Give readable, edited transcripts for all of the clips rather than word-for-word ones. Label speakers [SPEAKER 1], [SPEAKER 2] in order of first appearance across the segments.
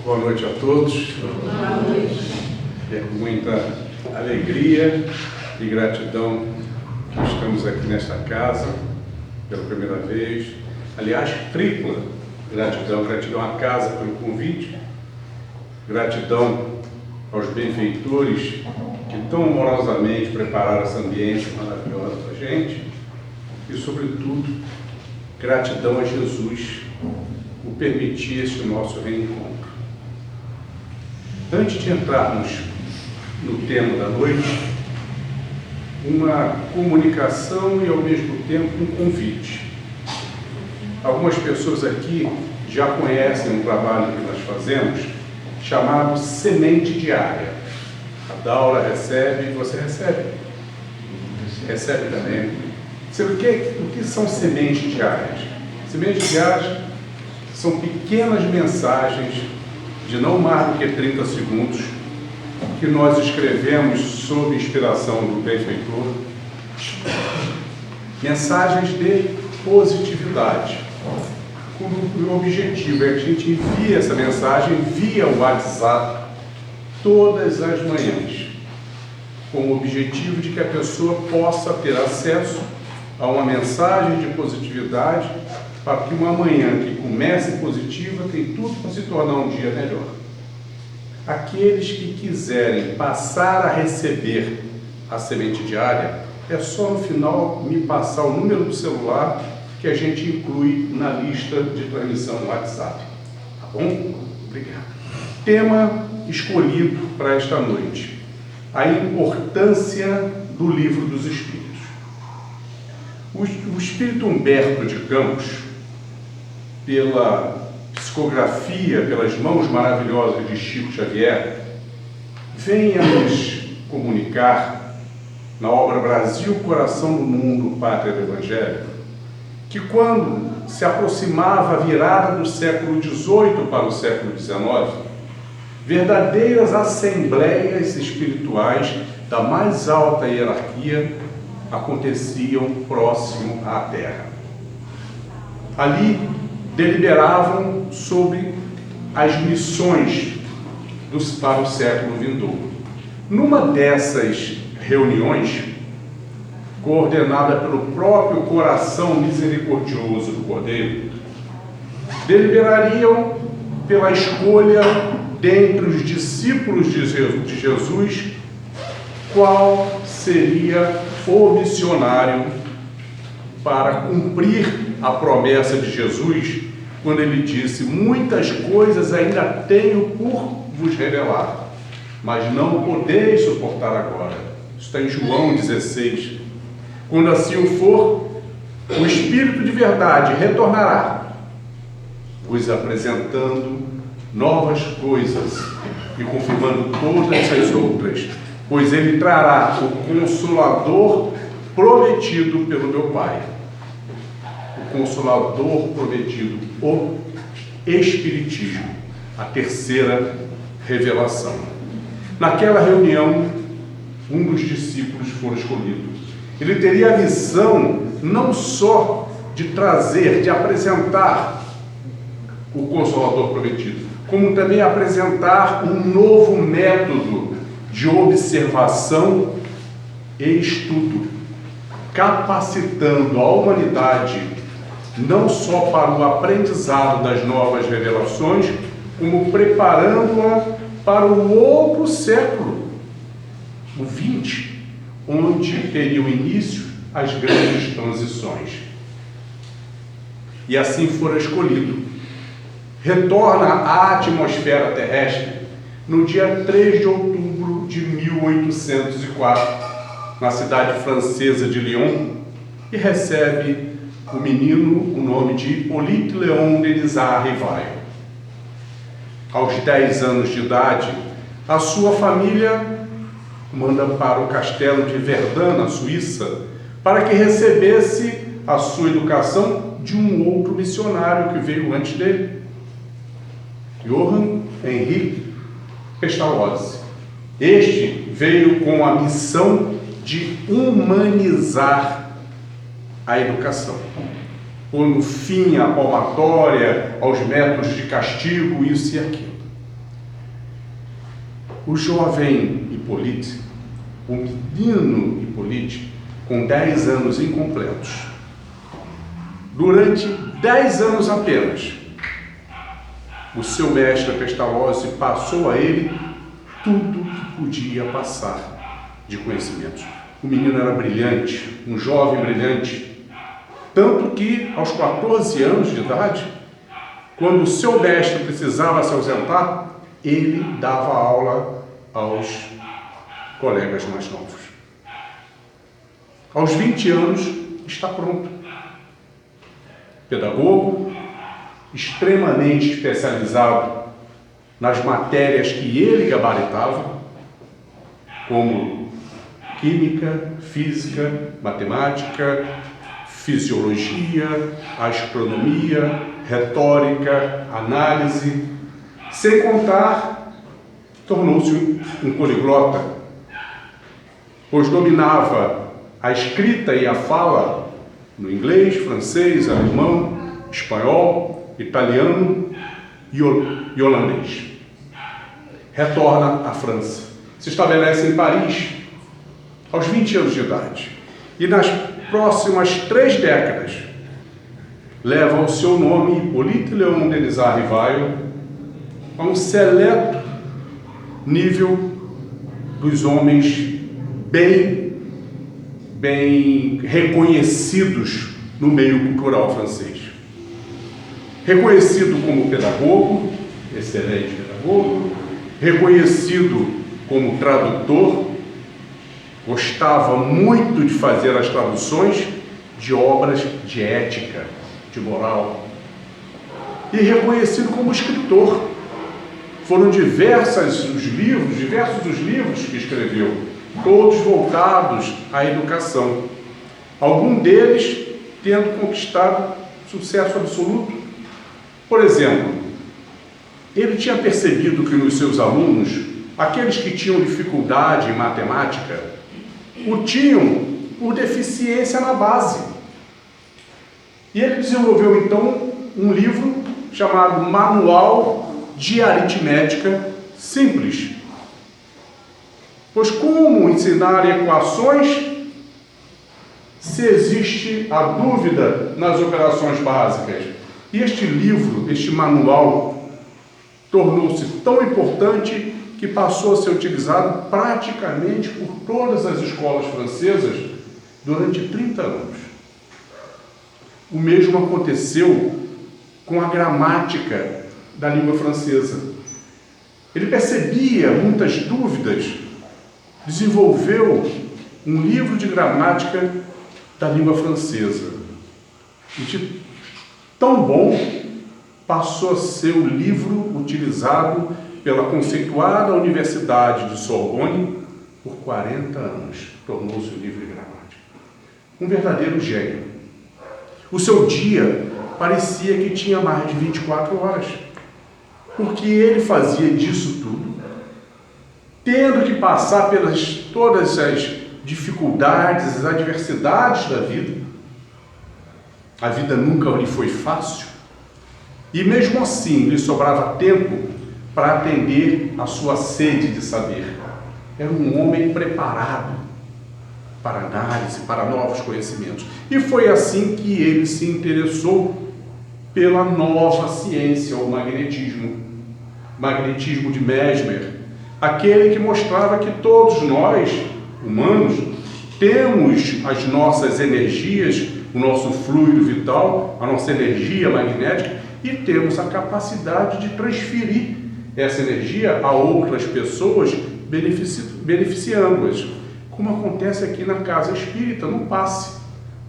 [SPEAKER 1] Boa noite a todos.
[SPEAKER 2] Boa noite.
[SPEAKER 1] É com muita alegria e gratidão que estamos aqui nesta casa pela primeira vez. Aliás, tripla gratidão. Gratidão à casa pelo convite, gratidão aos benfeitores que tão amorosamente prepararam essa ambiência maravilhosa para a gente e, sobretudo, gratidão a Jesus por permitir este nosso reencontro. Antes de entrarmos no tema da noite, uma comunicação e, ao mesmo tempo, um convite. Algumas pessoas aqui já conhecem um trabalho que nós fazemos chamado Semente Diária. A Daura recebe, você recebe? Recebe também. O que são sementes diárias? Sementes diárias são pequenas mensagens de não mais do que 30 segundos que nós escrevemos sob inspiração do benfeitor. Mensagens de positividade. O objetivo é que a gente envie essa mensagem via WhatsApp todas as manhãs, com o objetivo de que a pessoa possa ter acesso a uma mensagem de positividade para que uma manhã que comece positiva tem tudo para se tornar um dia melhor. Aqueles que quiserem passar a receber a semente diária, é só no final me passar o número do celular que a gente inclui na lista de transmissão no WhatsApp. Tá bom? Obrigado. Tema escolhido para esta noite: a importância do Livro dos Espíritos. O Espírito Humberto de Campos, pela psicografia, pelas mãos maravilhosas de Chico Xavier, vem a nos comunicar, na obra Brasil, Coração do Mundo, Pátria do Evangelho, que quando se aproximava a virada do século XVIII para o século XIX, verdadeiras assembleias espirituais da mais alta hierarquia aconteciam próximo à Terra. Ali deliberavam sobre as missões para o século vindouro. Numa dessas reuniões, coordenada pelo próprio coração misericordioso do Cordeiro, deliberariam pela escolha dentre os discípulos de Jesus qual seria o missionário para cumprir a promessa de Jesus, quando ele disse: muitas coisas ainda tenho por vos revelar, mas não podeis suportar agora. Isso está em João 16. Quando assim o for, o Espírito de verdade retornará, vos apresentando novas coisas e confirmando todas as outras, pois ele trará o Consolador prometido pelo meu Pai. O Consolador prometido, o Espiritismo, a terceira revelação. Naquela reunião, um dos discípulos foi escolhido. Ele teria a missão não só de trazer, de apresentar o Consolador prometido, como também apresentar um novo método de observação e estudo, capacitando a humanidade não só para o aprendizado das novas revelações, como preparando-a para o outro século, o 20, onde teriam início as grandes transições. E assim fora escolhido. Retorna à atmosfera terrestre no dia 3 de outubro de 1804, na cidade francesa de Lyon, e recebe o menino o nome de Hippolyte Léon Denisard Rivail. Aos 10 anos de idade, a sua família manda para o castelo de Verdun, na Suíça, para que recebesse a sua educação de um outro missionário que veio antes dele, Johann Henri Pestalozzi. Este veio com a missão de humanizar a educação, pondo fim à palmatória, aos métodos de castigo, isso e aquilo. O jovem Hipólite, o menino Hipólite, com 10 anos incompletos, durante 10 anos apenas, o seu mestre Pestalozzi passou a ele tudo que podia passar de conhecimentos. O menino era brilhante, um jovem brilhante, tanto que aos 14 anos de idade, quando o seu mestre precisava se ausentar, ele dava aula aos colegas mais novos. Aos 20 anos, está pronto. Pedagogo, extremamente especializado nas matérias que ele gabaritava, como química, física, matemática, fisiologia, astronomia, retórica, análise, sem contar, tornou-se um poliglota, pois dominava a escrita e a fala no inglês, francês, alemão, espanhol, italiano e holandês. Retorna à França, se estabelece em Paris aos 20 anos de idade e nas próximas 3 décadas leva o seu nome, Hippolyte Léon Denisard Rivail, a um seleto nível dos homens bem reconhecidos no meio cultural francês. Reconhecido como pedagogo, excelente pedagogo, reconhecido como tradutor, gostava muito de fazer as traduções de obras de ética, de moral, e reconhecido como escritor. Foram diversos os livros que escreveu, todos voltados à educação. Algum deles tendo conquistado sucesso absoluto. Por exemplo, ele tinha percebido que nos seus alunos, aqueles que tinham dificuldade em matemática, o tinham por deficiência na base. E ele desenvolveu então um livro chamado Manual de Aritmética Simples. Pois como ensinar equações se existe a dúvida nas operações básicas? E este livro, este manual, tornou-se tão importante que passou a ser utilizado praticamente por todas as escolas francesas durante 30 anos. O mesmo aconteceu com a gramática da língua francesa. Ele percebia muitas dúvidas, desenvolveu um livro de gramática da língua francesa. E de tão bom, passou a ser o livro utilizado pela conceituada Universidade de Sorbonne por 40 anos. Tornou-se o livro de gramática. Um verdadeiro gênio. O seu dia parecia que tinha mais de 24 horas, porque ele fazia disso tudo, tendo que passar pelas todas as dificuldades, as adversidades da vida. A vida nunca lhe foi fácil, e mesmo assim lhe sobrava tempo para atender a sua sede de saber. Era um homem preparado para análise, para novos conhecimentos. E foi assim que ele se interessou pela nova ciência, o magnetismo. Magnetismo de Mesmer, aquele que mostrava que todos nós, humanos, temos as nossas energias, o nosso fluido vital, a nossa energia magnética, e temos a capacidade de transferir essa energia a outras pessoas, beneficiando-as, como acontece aqui na casa espírita, no passe.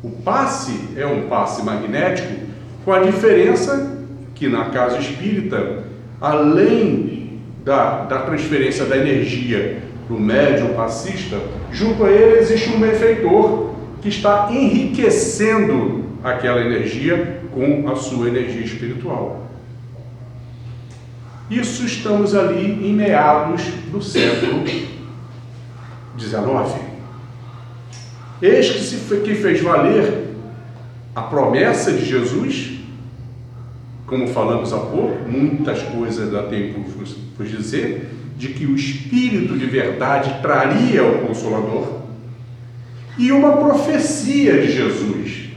[SPEAKER 1] O passe é um passe magnético, com a diferença que na casa espírita, além da transferência da energia do médium passista, junto a ele existe um benfeitor que está enriquecendo aquela energia com a sua energia espiritual. Isso estamos ali em meados do século XIX. Eis que fez valer a promessa de Jesus, como falamos há pouco, muitas coisas ainda tem por dizer, de que o Espírito de verdade traria o Consolador, e uma profecia de Jesus,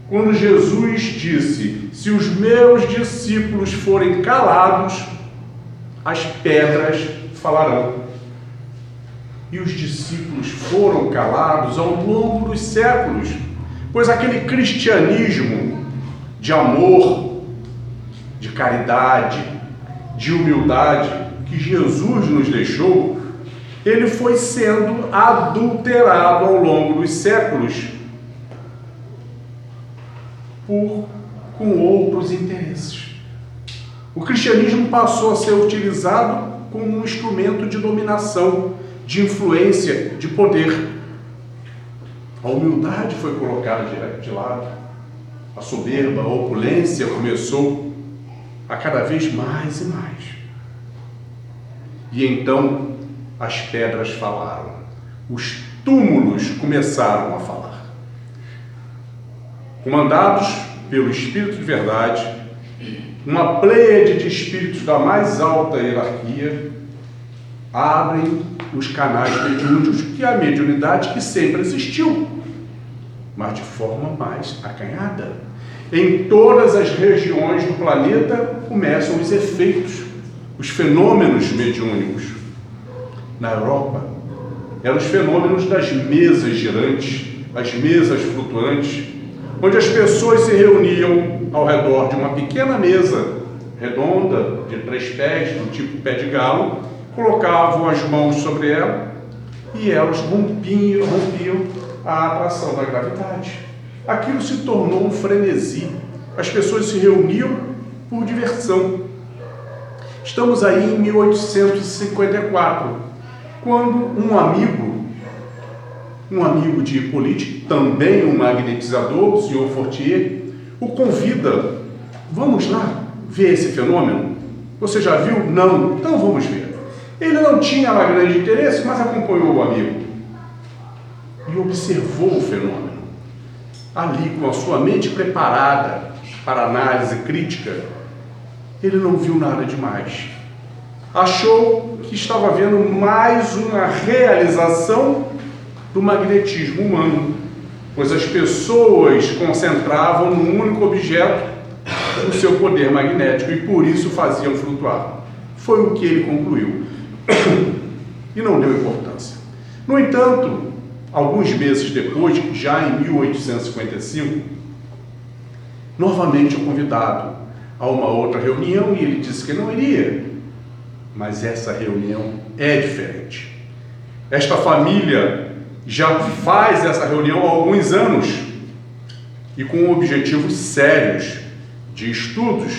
[SPEAKER 1] quando Jesus disse: se os meus discípulos forem calados, as pedras falarão. E os discípulos foram calados ao longo dos séculos, pois aquele cristianismo de amor, de caridade, de humildade que Jesus nos deixou, ele foi sendo adulterado ao longo dos séculos com outros interesses. O cristianismo passou a ser utilizado como um instrumento de dominação, de influência, de poder. A humildade foi colocada de lado. A soberba, a opulência começou a cada vez mais e mais. E então as pedras falaram. Os túmulos começaram a falar. Comandados pelo Espírito de verdade, uma pleiade de espíritos da mais alta hierarquia abrem os canais mediúnicos, que é a mediunidade que sempre existiu, mas de forma mais acanhada. Em todas as regiões do planeta começam os efeitos, os fenômenos mediúnicos. Na Europa, eram os fenômenos das mesas girantes, as mesas flutuantes, onde as pessoas se reuniam ao redor de uma pequena mesa redonda, de 3 pés, do tipo pé de galo, colocavam as mãos sobre ela e elas rompiam a atração da gravidade. Aquilo se tornou um frenesi. As pessoas se reuniam por diversão. Estamos aí em 1854, quando um amigo de Hippolyte, também um magnetizador, o senhor Fortier, o convida: vamos lá ver esse fenômeno? Você já viu? Não? Então vamos ver. Ele não tinha lá grande interesse, mas acompanhou o amigo e observou o fenômeno. Ali, com a sua mente preparada para análise crítica, ele não viu nada demais. Achou que estava vendo mais uma realização do magnetismo humano, pois as pessoas concentravam num único objeto o seu poder magnético e por isso faziam flutuar. Foi o que ele concluiu e não deu importância. No entanto, alguns meses depois, já em 1855, novamente é convidado a uma outra reunião e ele disse que não iria. Mas essa reunião é diferente. Esta família já faz essa reunião há alguns anos e com objetivos sérios de estudos,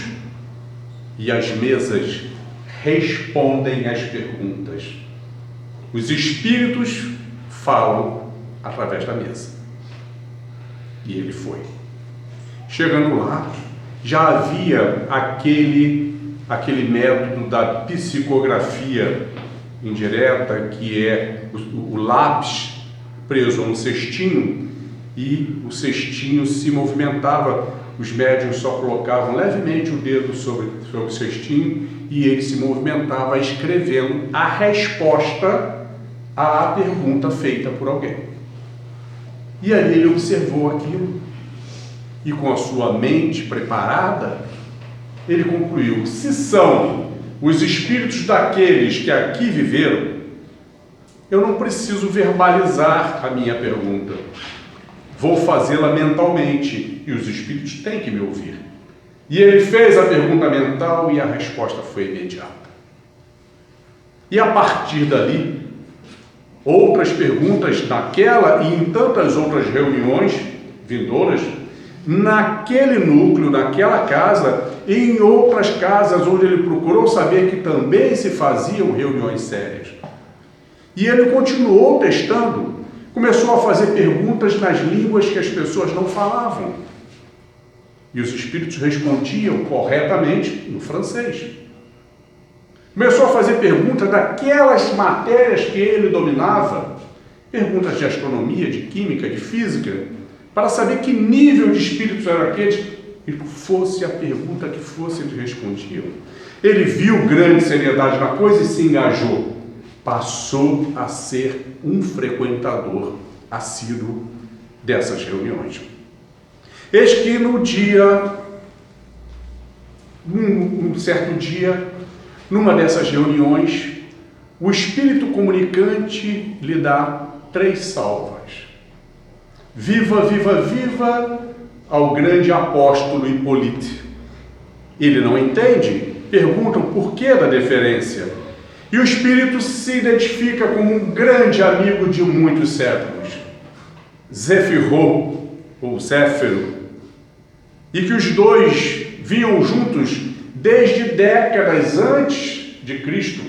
[SPEAKER 1] e as mesas respondem às perguntas. Os espíritos falam através da mesa. E ele foi. Chegando lá, já havia aquele método da psicografia indireta, que é o lápis preso a um cestinho, e o cestinho se movimentava. Os médiuns só colocavam levemente o dedo sobre o cestinho e ele se movimentava escrevendo a resposta à pergunta feita por alguém. E aí ele observou aquilo e, com a sua mente preparada, ele concluiu: se são os espíritos daqueles que aqui viveram, eu não preciso verbalizar a minha pergunta. Vou fazê-la mentalmente e os espíritos têm que me ouvir. E ele fez a pergunta mental e a resposta foi imediata. E a partir dali, outras perguntas naquela e em tantas outras reuniões vindouras, naquele núcleo, naquela casa e em outras casas onde ele procurou saber que também se faziam reuniões sérias. E ele continuou testando. Começou a fazer perguntas nas línguas que as pessoas não falavam. E os espíritos respondiam corretamente no francês. Começou a fazer perguntas daquelas matérias que ele dominava, perguntas de astronomia, de química, de física, para saber que nível de espíritos eram aqueles, e fosse a pergunta que fosse, eles respondiam. Ele viu grande seriedade na coisa e se engajou. Passou a ser um frequentador assíduo dessas reuniões. Eis que num certo dia, numa dessas reuniões, o Espírito comunicante lhe dá 3 salvas. Viva, viva, viva ao grande apóstolo Hipólite. Ele não entende, pergunta o porquê da deferência. E o Espírito se identifica como um grande amigo de muitos séculos, Zéfiro, ou Zéfiro, e que os dois vinham juntos desde décadas antes de Cristo,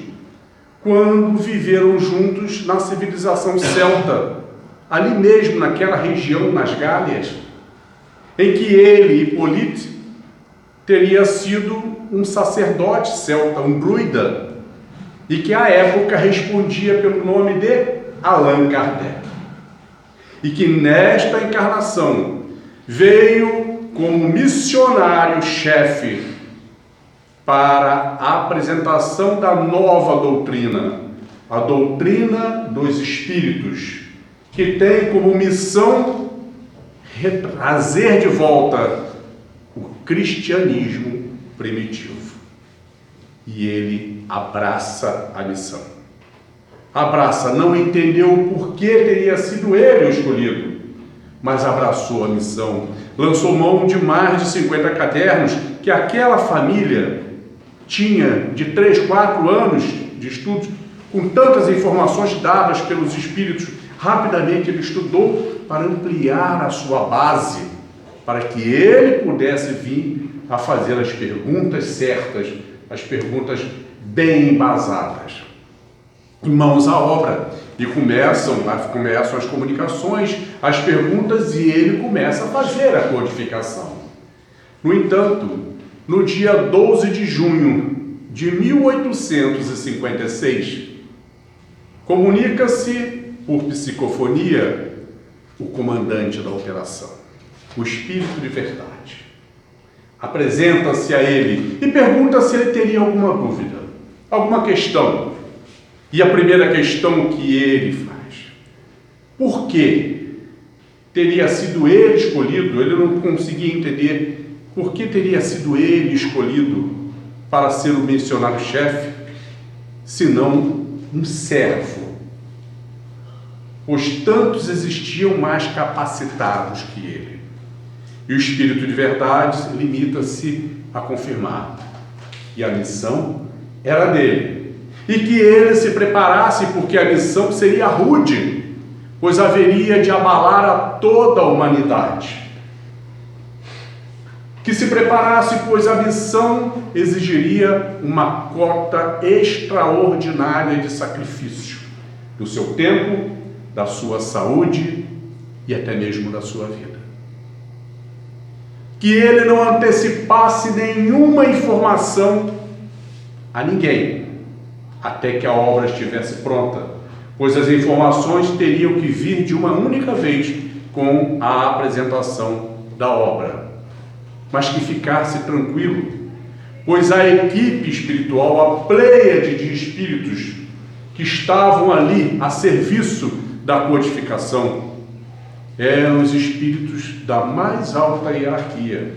[SPEAKER 1] quando viveram juntos na civilização celta, ali mesmo naquela região, nas Gálias, em que ele, Hipólite, teria sido um sacerdote celta, um druida, e que à época respondia pelo nome de Allan Kardec. E que nesta encarnação veio como missionário-chefe para a apresentação da nova doutrina, a doutrina dos Espíritos, que tem como missão trazer de volta o cristianismo primitivo. E ele abraça a missão. Abraça, não entendeu o porquê teria sido ele o escolhido, mas abraçou a missão. Lançou mão de mais de 50 cadernos que aquela família tinha de 3, 4 anos de estudos, com tantas informações dadas pelos Espíritos. Rapidamente ele estudou para ampliar a sua base, para que ele pudesse vir a fazer as perguntas certas, as perguntas bem embasadas. Mãos à obra, e começam as comunicações, as perguntas, e ele começa a fazer a codificação. No entanto, no dia 12 de junho de 1856, comunica-se por psicofonia o comandante da operação, o Espírito de Verdade. Apresenta-se a ele e pergunta se ele teria alguma dúvida, alguma questão. E a primeira questão que ele faz: por que teria sido ele escolhido? Ele não conseguia entender por que teria sido ele escolhido para ser o missionário-chefe, senão um servo, pois tantos existiam mais capacitados que ele. E o Espírito de Verdade limita-se a confirmar que a missão era dele, e que ele se preparasse, porque a missão seria rude, pois haveria de abalar a toda a humanidade. Que se preparasse, pois a missão exigiria uma cota extraordinária de sacrifício, do seu tempo, da sua saúde e até mesmo da sua vida. Que ele não antecipasse nenhuma informação a ninguém, até que a obra estivesse pronta, pois as informações teriam que vir de uma única vez com a apresentação da obra. Mas que ficasse tranquilo, pois a equipe espiritual, a pleiade de espíritos que estavam ali a serviço da codificação, eram os espíritos da mais alta hierarquia.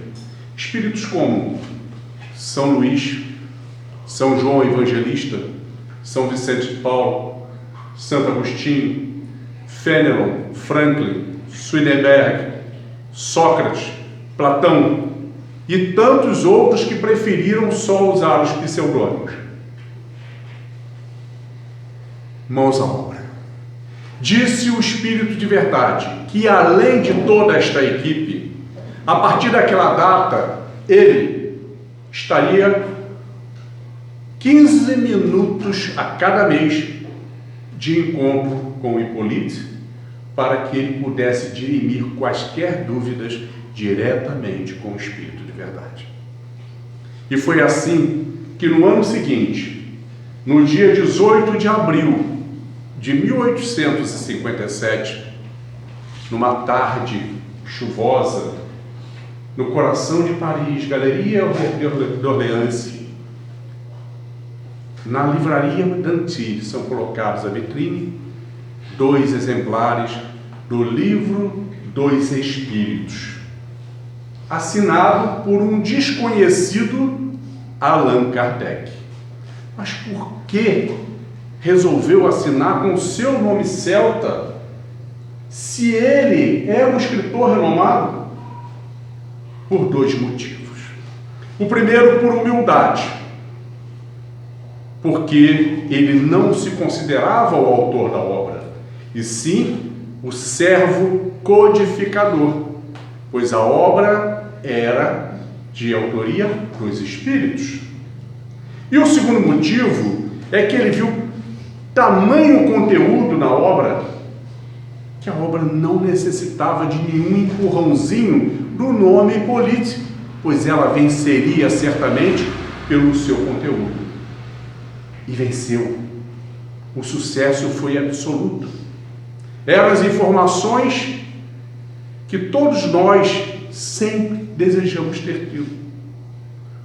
[SPEAKER 1] Espíritos como São Luís, São João Evangelista, São Vicente de Paulo, Santo Agostinho, Fénelon, Franklin, Swedenborg, Sócrates, Platão e tantos outros que preferiram só usar os pseudônimos. Mãos à obra. Disse o Espírito de Verdade que, além de toda esta equipe, a partir daquela data, ele estaria 15 minutos a cada mês de encontro com o Hipólite, para que ele pudesse dirimir quaisquer dúvidas diretamente com o Espírito de Verdade. E foi assim que no ano seguinte, no dia 18 de abril de 1857, numa tarde chuvosa, no coração de Paris, Galeria d'Orléans, Na livraria Danty são colocados à vitrine 2 exemplares do Livro dos Espíritos, assinado por um desconhecido Allan Kardec. Mas por que resolveu assinar com o seu nome celta, se ele é um escritor renomado? Por 2 motivos. O primeiro, por humildade, porque ele não se considerava o autor da obra, e sim o servo codificador, pois a obra era de autoria dos espíritos. E o segundo motivo é que ele viu tamanho conteúdo na obra, que a obra não necessitava de nenhum empurrãozinho do nome político, pois ela venceria certamente pelo seu conteúdo. E venceu. O sucesso foi absoluto. Eram as informações que todos nós sempre desejamos ter tido.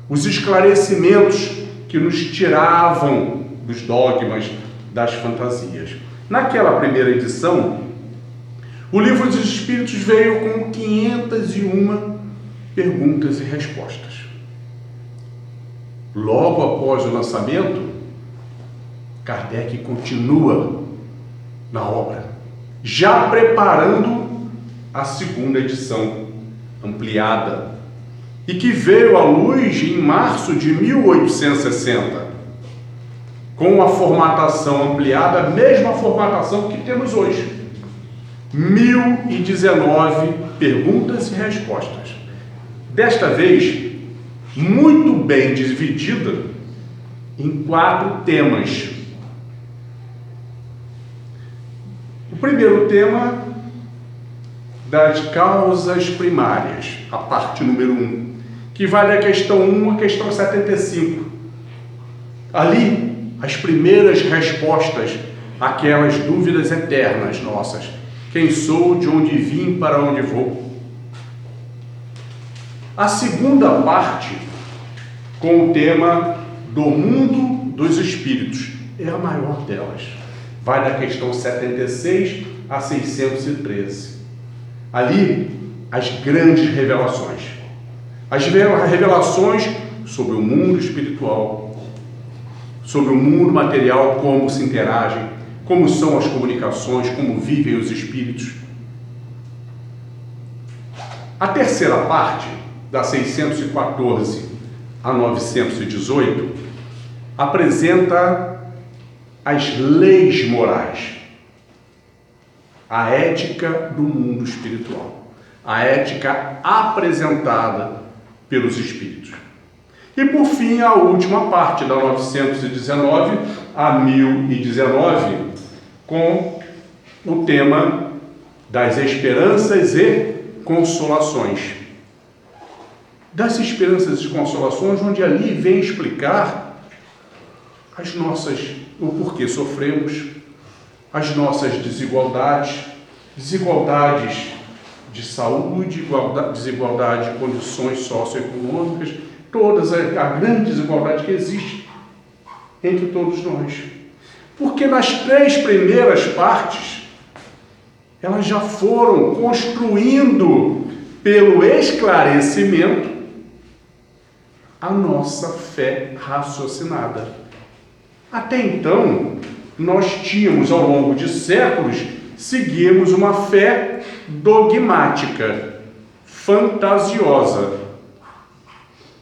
[SPEAKER 1] Os esclarecimentos que nos tiravam dos dogmas, das fantasias. Naquela primeira edição, o Livro dos Espíritos veio com 501 perguntas e respostas. Logo após o lançamento, Kardec continua na obra, já preparando a segunda edição ampliada, e que veio à luz em março de 1860, com a formatação ampliada, a mesma formatação que temos hoje. 1019 perguntas e respostas. Desta vez, muito bem dividida em 4 temas. O primeiro tema, das causas primárias, a parte número 1, que vai da questão 1 à questão 75. Ali, as primeiras respostas àquelas dúvidas eternas nossas. Quem sou, de onde vim, para onde vou. A segunda parte, com o tema do mundo dos espíritos, é a maior delas. Vai da questão 76 a 613. Ali, as grandes revelações. As revelações sobre o mundo espiritual, sobre o mundo material, como se interagem, como são as comunicações, como vivem os espíritos. A terceira parte, da 614 a 918, apresenta as leis morais, a ética do mundo espiritual, a ética apresentada pelos espíritos. E por fim, a última parte, da 919 a 1019, com o tema das esperanças e consolações. Das esperanças e consolações, onde ali vem explicar o porquê sofremos, as nossas desigualdades de saúde, desigualdade de condições socioeconômicas, todas a grande desigualdade que existe entre todos nós. Porque nas 3 primeiras partes, elas já foram construindo, pelo esclarecimento, a nossa fé raciocinada. Até então, nós tínhamos, ao longo de séculos, seguimos uma fé dogmática, fantasiosa.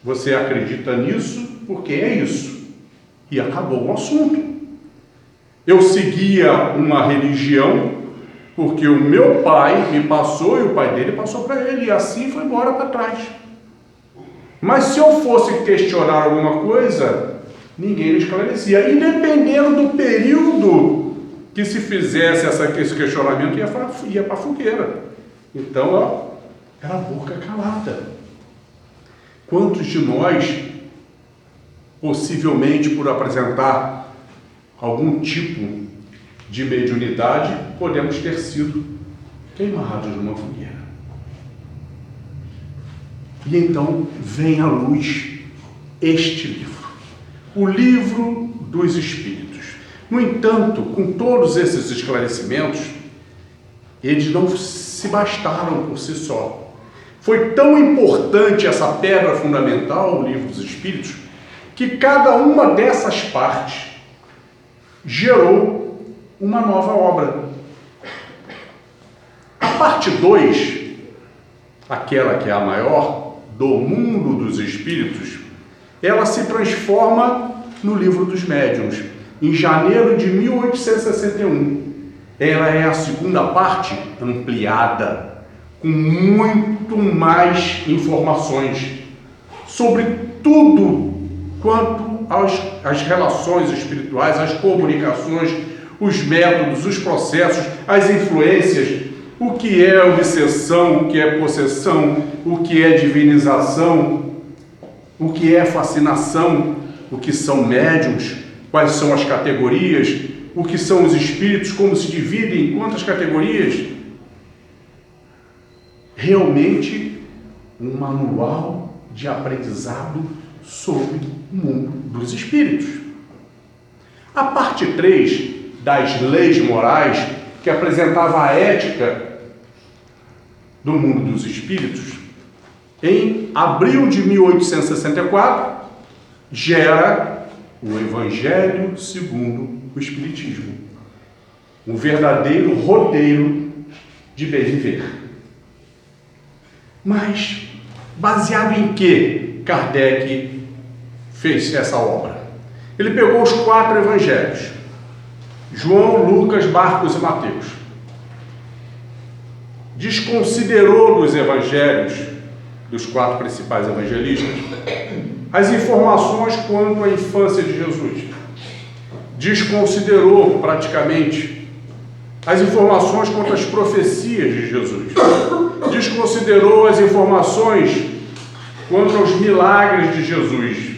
[SPEAKER 1] Você acredita nisso porque é isso. E acabou o assunto. Eu seguia uma religião porque o meu pai me passou e o pai dele passou para ele, e assim foi embora para trás. Mas se eu fosse questionar alguma coisa, ninguém me esclarecia. E dependendo do período que se fizesse esse questionamento, ia para a fogueira. Então, era a boca calada. Quantos de nós, possivelmente por apresentar algum tipo de mediunidade, podemos ter sido queimados numa fogueira? E então vem à luz este livro, o Livro dos espíritos. No entanto, com todos esses esclarecimentos, eles não se bastaram por si só. Foi tão importante essa pedra fundamental, o Livro dos Espíritos, que cada uma dessas partes gerou uma nova obra. A parte 2, aquela que é a maior, do Mundo dos Espíritos, ela se transforma no Livro dos Médiuns, em janeiro de 1861. Ela é a segunda parte ampliada, com muito mais informações sobre tudo quanto às relações espirituais, as comunicações, os métodos, os processos, as influências, o que é obsessão, o que é possessão, o que é divinização, o que é fascinação, o que são médiuns, quais são as categorias, o que são os espíritos, como se dividem, em quantas categorias. Realmente um manual de aprendizado sobre o mundo dos espíritos. A parte 3 das leis morais, que apresentava a ética do mundo dos espíritos, em abril de 1864, gera o Evangelho segundo o Espiritismo, um verdadeiro roteiro de bem viver. Mas, baseado em que Kardec fez essa obra? Ele pegou os 4 evangelhos, João, Lucas, Marcos e Mateus, desconsiderou dos evangelhos, dos 4 principais evangelistas, as informações quanto à infância de Jesus, desconsiderou praticamente as informações quanto às profecias de Jesus, desconsiderou as informações quanto aos milagres de Jesus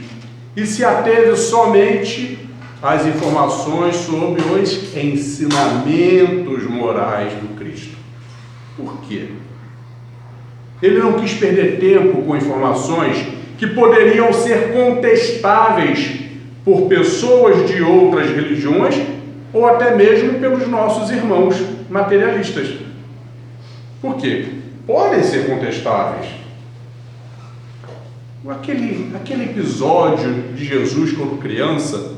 [SPEAKER 1] e se ateve somente às informações sobre os ensinamentos morais do Cristo. Por quê? Ele não quis perder tempo com informações que poderiam ser contestáveis por pessoas de outras religiões ou até mesmo pelos nossos irmãos materialistas. Por quê? Podem ser contestáveis. Aquele episódio de Jesus quando criança,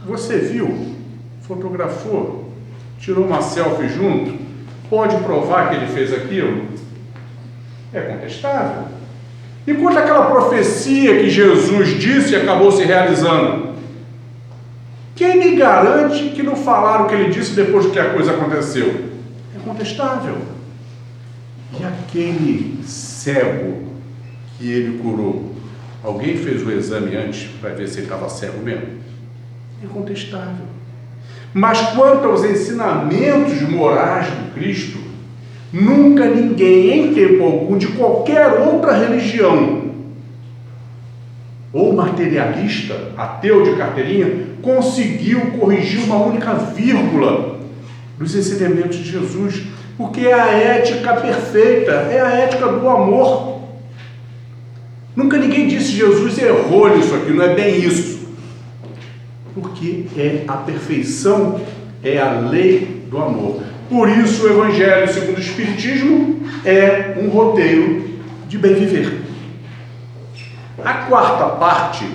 [SPEAKER 1] você viu, fotografou, tirou uma selfie junto, pode provar que ele fez aquilo? É contestável. Enquanto aquela profecia que Jesus disse acabou se realizando, quem me garante que não falaram o que ele disse depois que a coisa aconteceu? É contestável. E aquele cego que ele curou, alguém fez o exame antes para ver se ele estava cego mesmo? É contestável. Mas quanto aos ensinamentos morais do Cristo, nunca ninguém, em tempo algum, de qualquer outra religião, ou materialista, ateu de carteirinha, conseguiu corrigir uma única vírgula dos ensinamentos de Jesus, porque é a ética perfeita, é a ética do amor. Nunca ninguém disse Jesus errou nisso aqui, não é bem isso. Porque é a perfeição, é a lei do amor. Por isso o Evangelho segundo o Espiritismo é um roteiro de bem viver. A quarta parte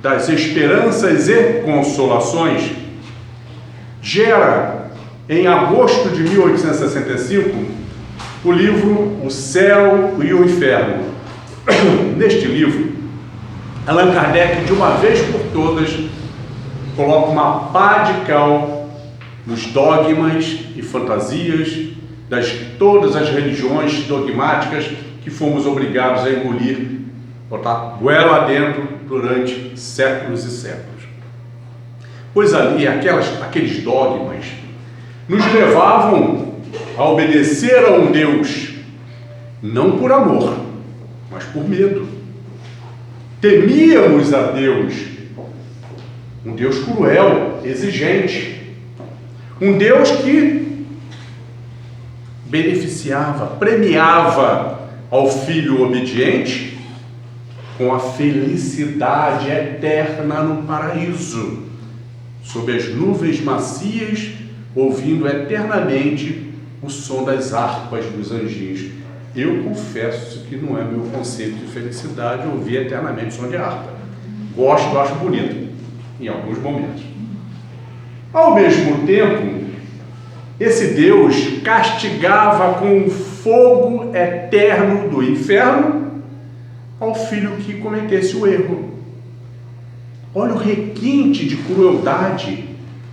[SPEAKER 1] das esperanças e consolações gera, em agosto de 1865, o livro O Céu e o Inferno. Neste livro, Allan Kardec, de uma vez por todas, coloca uma pá de cal nos dogmas e fantasias de todas as religiões dogmáticas que fomos obrigados a engolir, botar goela dentro durante séculos e séculos. Pois ali, aqueles dogmas nos levavam a obedecer a um Deus, não por amor, mas por medo. Temíamos a Deus, um Deus cruel, exigente, um Deus que beneficiava, premiava ao filho obediente com a felicidade eterna no paraíso, sob as nuvens macias, ouvindo eternamente o som das harpas dos anjinhos. Eu confesso que não é meu conceito de felicidade ouvir eternamente o som de harpa. Gosto, acho bonito, em alguns momentos. Ao mesmo tempo, esse Deus castigava com o fogo eterno do inferno ao filho que cometesse o erro. Olha o requinte de crueldade,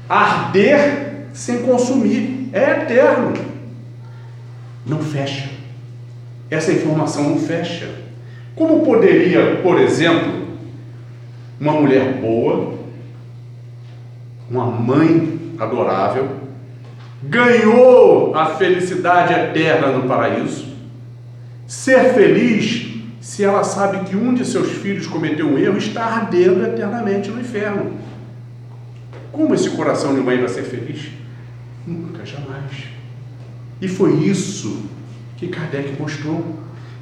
[SPEAKER 1] arder sem consumir, é eterno. Não fecha. Essa informação não fecha. Como poderia, por exemplo, uma mulher boa, uma mãe adorável, ganhou a felicidade eterna no paraíso, ser feliz se ela sabe que um de seus filhos cometeu um erro e está ardendo eternamente no inferno? Como esse coração de mãe vai ser feliz? Nunca, jamais. E foi isso que Kardec mostrou.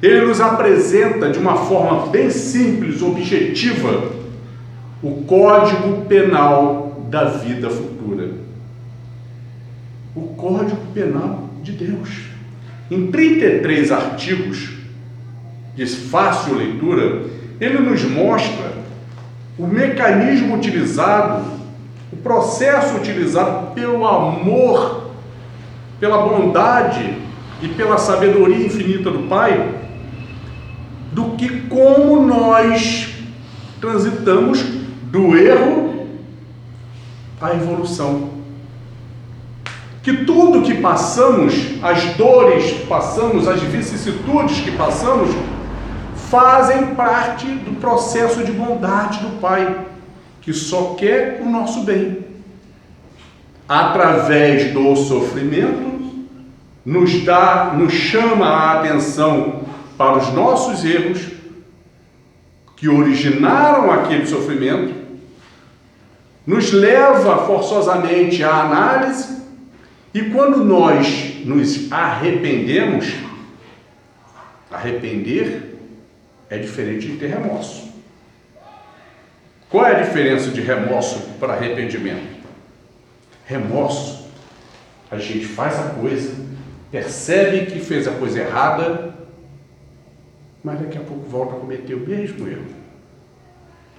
[SPEAKER 1] Ele nos apresenta de uma forma bem simples, objetiva, o Código Penal da vida futura. O Código Penal de Deus. Em 33 artigos, de fácil leitura, ele nos mostra o mecanismo utilizado, o processo utilizado pelo amor, pela bondade e pela sabedoria infinita do Pai, do que como nós transitamos do erro à evolução. Que tudo que passamos, as dores que passamos, as vicissitudes que passamos, fazem parte do processo de bondade do Pai, que só quer o nosso bem. Através do sofrimento, nos chama a atenção para os nossos erros que originaram aquele sofrimento, nos leva forçosamente à análise, e quando nós nos arrependemos, arrepender é diferente de ter remorso. Qual é a diferença de remorso para arrependimento? Remorso, a gente faz a coisa, percebe que fez a coisa errada, mas daqui a pouco volta a cometer o mesmo erro.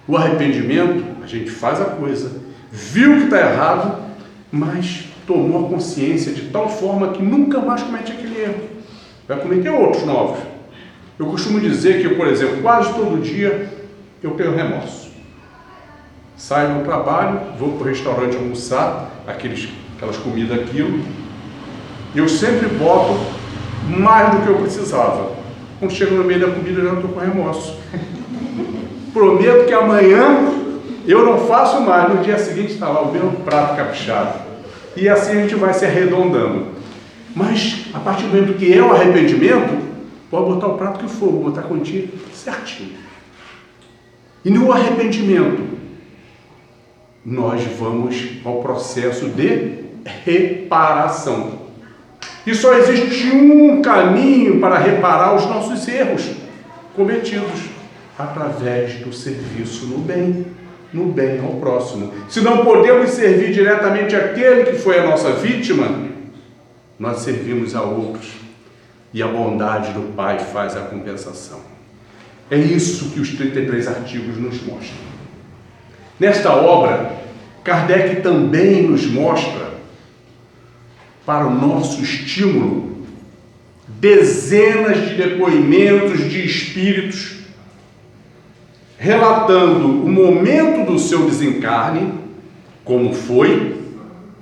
[SPEAKER 1] O arrependimento, a gente faz a coisa, viu que está errado, mas tomou a consciência de tal forma que nunca mais comete aquele erro. Vai cometer outros novos. Eu costumo dizer que, por exemplo, quase todo dia eu tenho remorso. Saio do trabalho, vou para o restaurante almoçar, aquelas comidas aquilo, eu sempre boto mais do que eu precisava. Quando chego no meio da comida, eu já estou com remorso. Prometo que amanhã eu não faço mais, no dia seguinte está lá o mesmo prato caprichado. E assim a gente vai se arredondando. Mas, a partir do momento que é o arrependimento, pode botar o prato que for, vou botar contigo certinho. E no arrependimento, nós vamos ao processo de reparação. E só existe um caminho para reparar os nossos erros cometidos, através do serviço no bem ao próximo. Se não podemos servir diretamente àquele que foi a nossa vítima, nós servimos a outros, e a bondade do Pai faz a compensação. É isso que os 33 artigos nos mostram. Nesta obra, Kardec também nos mostra, para o nosso estímulo, dezenas de depoimentos de espíritos relatando o momento do seu desencarne, como foi,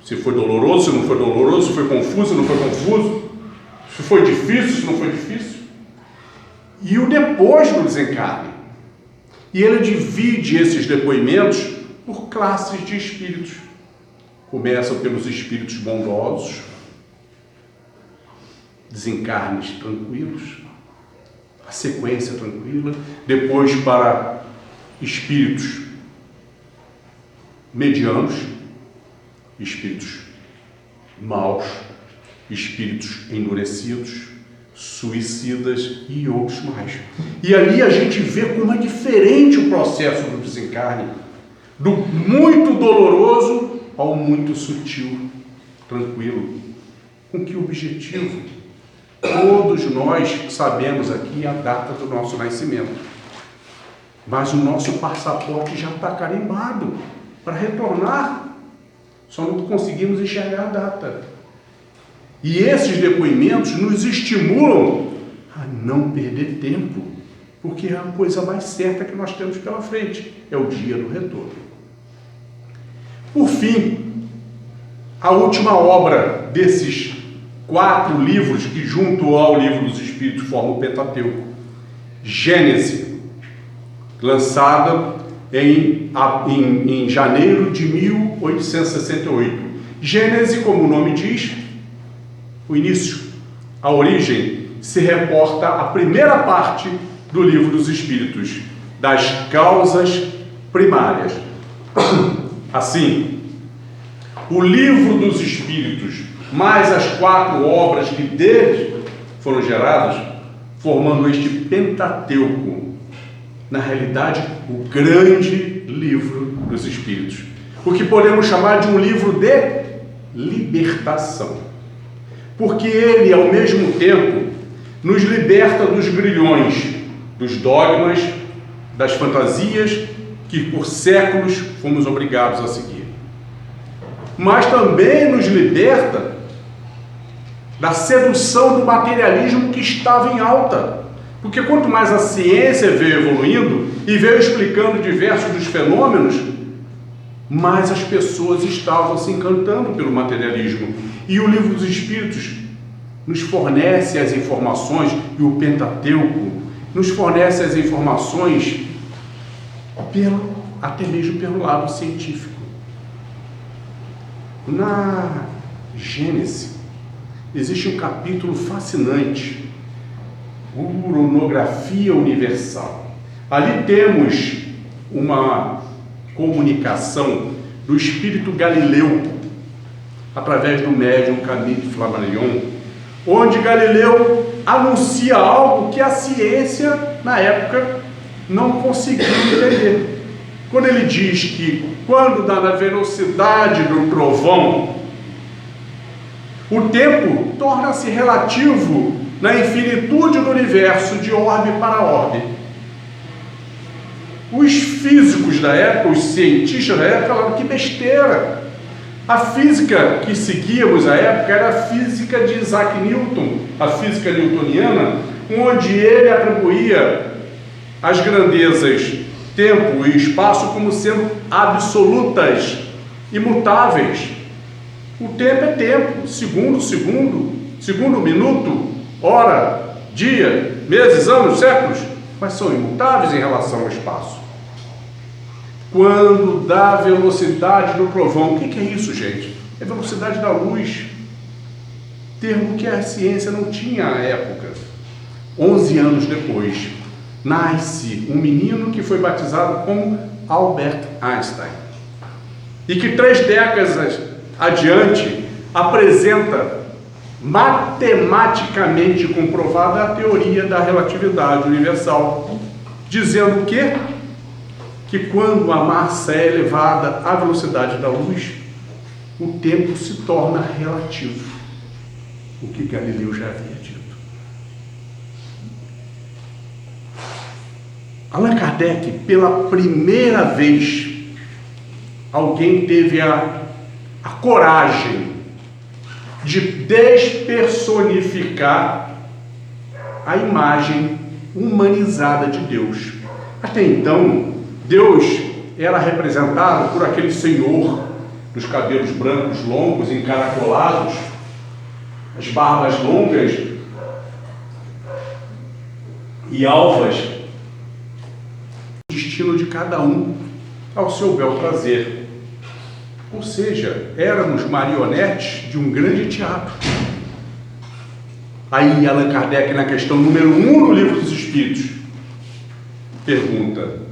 [SPEAKER 1] se foi doloroso, se não foi doloroso, se foi confuso, se não foi confuso, se foi difícil, se não foi difícil, e o depois do desencarne. E ele divide esses depoimentos por classes de espíritos. Começa pelos espíritos bondosos, desencarnes tranquilos, a sequência tranquila, depois para espíritos medianos, espíritos maus, espíritos endurecidos, suicidas e outros mais. E ali a gente vê como é diferente o processo do desencarne, do muito doloroso ao muito sutil, tranquilo. Com que objetivo? Todos nós sabemos aqui a data do nosso nascimento, mas o nosso passaporte já está carimbado para retornar, só não conseguimos enxergar a data. E esses depoimentos nos estimulam a não perder tempo, porque é a coisa mais certa que nós temos pela frente, é o dia do retorno. Por fim, a última obra desses 4 livros que, junto ao Livro dos Espíritos, formam o Pentateuco, Gênese, lançada em janeiro de 1868. Gênese, como o nome diz, o início, a origem, se reporta à primeira parte do Livro dos Espíritos, das causas primárias. Assim, o Livro dos Espíritos, mais as 4 obras que deles foram geradas, formando este Pentateuco, na realidade, o grande Livro dos Espíritos, o que podemos chamar de um livro de libertação, porque ele, ao mesmo tempo, nos liberta dos grilhões, dos dogmas, das fantasias que por séculos fomos obrigados a seguir, mas também nos liberta da sedução do materialismo que estava em alta, porque quanto mais a ciência veio evoluindo e veio explicando diversos dos fenômenos, mais as pessoas estavam se encantando pelo materialismo. E o Livro dos Espíritos nos fornece as informações, e o Pentateuco nos fornece as informações até mesmo pelo lado científico. Na Gênese existe um capítulo fascinante, Uranografia Universal. Ali temos uma comunicação do espírito Galileu, através do médium Camille Flammarion, onde Galileu anuncia algo que a ciência, na época, não conseguiu entender. Quando ele diz que, quando dá na velocidade do trovão, o tempo torna-se relativo na infinitude do universo, de orbe para orbe. Os físicos da época, os cientistas da época, falaram que besteira. A física que seguíamos à época era a física de Isaac Newton, a física newtoniana, onde ele atribuía as grandezas tempo e espaço como sendo absolutas, imutáveis. O tempo é tempo, segundo, minuto, hora, dia, meses, anos, séculos, mas são imutáveis em relação ao espaço. Quando dá a velocidade do trovão, o que é isso, gente? É a velocidade da luz, termo que a ciência não tinha à época. 11 anos depois, nasce um menino que foi batizado como Albert Einstein, e que 3 décadas adiante apresenta matematicamente comprovada a teoria da relatividade universal, dizendo o quê? Que quando a massa é elevada à velocidade da luz, o tempo se torna relativo, o que Galileu já havia dito. Allan Kardec, pela primeira vez, alguém teve a coragem de despersonificar a imagem humanizada de Deus. Até então, Deus era representado por aquele senhor dos cabelos brancos longos, encaracolados, as barbas longas e alvas, o destino de cada um ao seu bel prazer. Ou seja, éramos marionetes de um grande teatro. Aí Allan Kardec, na questão número 1 do Livro dos Espíritos, pergunta: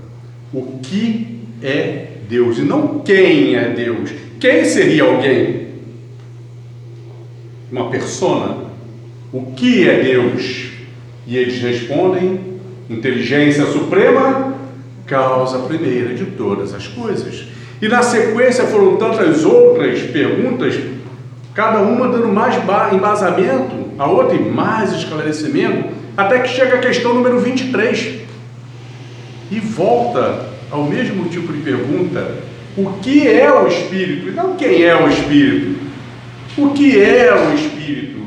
[SPEAKER 1] o que é Deus? E não quem é Deus. Quem seria alguém? Uma persona? o que é Deus? E eles respondem: inteligência suprema, causa primeira de todas as coisas. E na sequência foram tantas outras perguntas, cada uma dando mais embasamento, a outra e mais esclarecimento, até que chega a questão número 23. E volta ao mesmo tipo de pergunta: o que é o Espírito? E não quem é o Espírito. O que é o Espírito?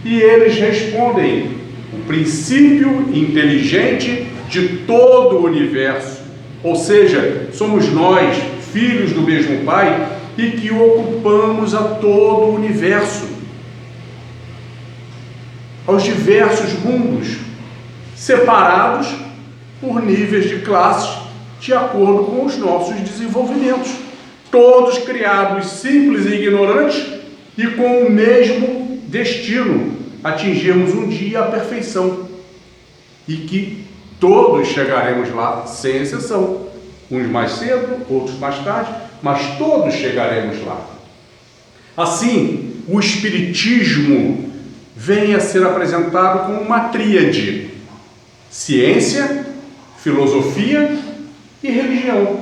[SPEAKER 1] E eles respondem: o princípio inteligente de todo o universo. Ou seja, somos nós, filhos do mesmo Pai, e que ocupamos a todo o universo, aos diversos mundos, separados por níveis de classes, de acordo com os nossos desenvolvimentos, todos criados simples e ignorantes e com o mesmo destino, atingirmos um dia a perfeição, e que todos chegaremos lá, sem exceção, uns mais cedo, outros mais tarde, mas todos chegaremos lá. Assim, o Espiritismo vem a ser apresentado como uma tríade: ciência, filosofia e religião.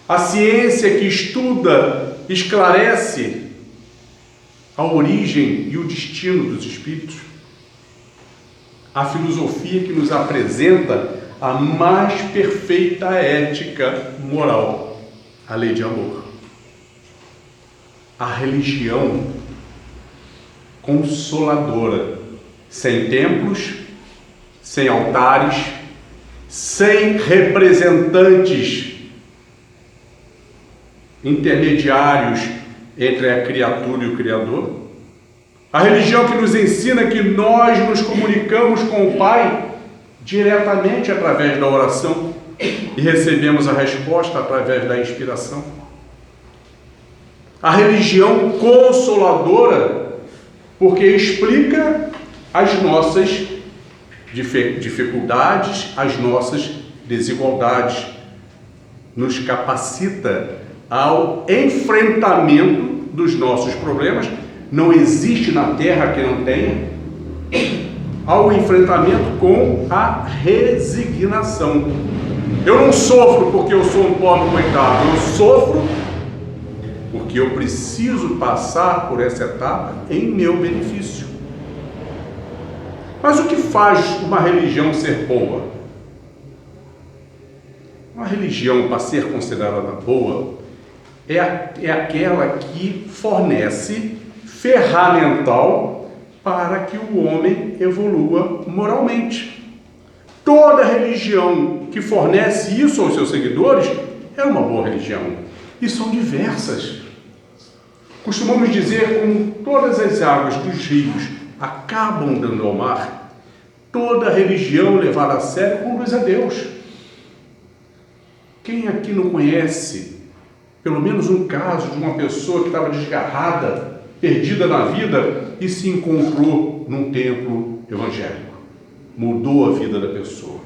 [SPEAKER 1] A ciência que estuda, esclarece a origem e o destino dos espíritos. A filosofia que nos apresenta a mais perfeita ética moral, a lei de amor. A religião consoladora, sem templos, sem altares, sem representantes intermediários entre a criatura e o Criador. A religião que nos ensina que nós nos comunicamos com o Pai diretamente através da oração e recebemos a resposta através da inspiração. A religião consoladora, porque explica as nossas dificuldades, as nossas desigualdades, nos capacita ao enfrentamento dos nossos problemas. Não existe na Terra que não tenha. Ao enfrentamento com a resignação. Eu não sofro porque eu sou um pobre coitado, eu sofro porque eu preciso passar por essa etapa em meu benefício. Mas o que faz uma religião ser boa? Uma religião, para ser considerada boa, é aquela que fornece ferramental para que o homem evolua moralmente. Toda religião que fornece isso aos seus seguidores é uma boa religião. E são diversas. Costumamos dizer, como todas as águas dos rios acabam dando ao mar, toda religião levada a sério conduz a Deus. Quem aqui não conhece pelo menos um caso de uma pessoa que estava desgarrada, perdida na vida e se encontrou num templo evangélico? Mudou a vida da pessoa.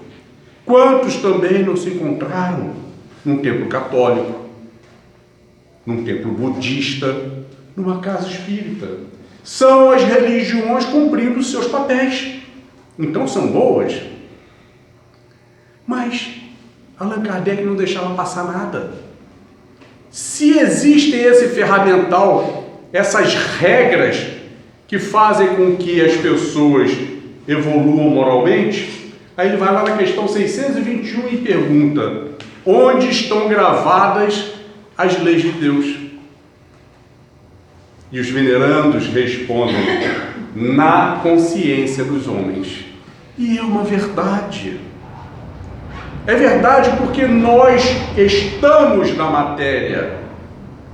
[SPEAKER 1] Quantos também não se encontraram num templo católico, num templo budista, numa casa espírita? São as religiões cumprindo seus papéis. Então são boas. Mas Allan Kardec não deixava passar nada. Se existe esse ferramental, essas regras que fazem com que as pessoas evoluam moralmente, aí ele vai lá na questão 621 e pergunta: onde estão gravadas as leis de Deus? E os venerandos respondem: na consciência dos homens. E é uma verdade. É verdade porque nós estamos na matéria,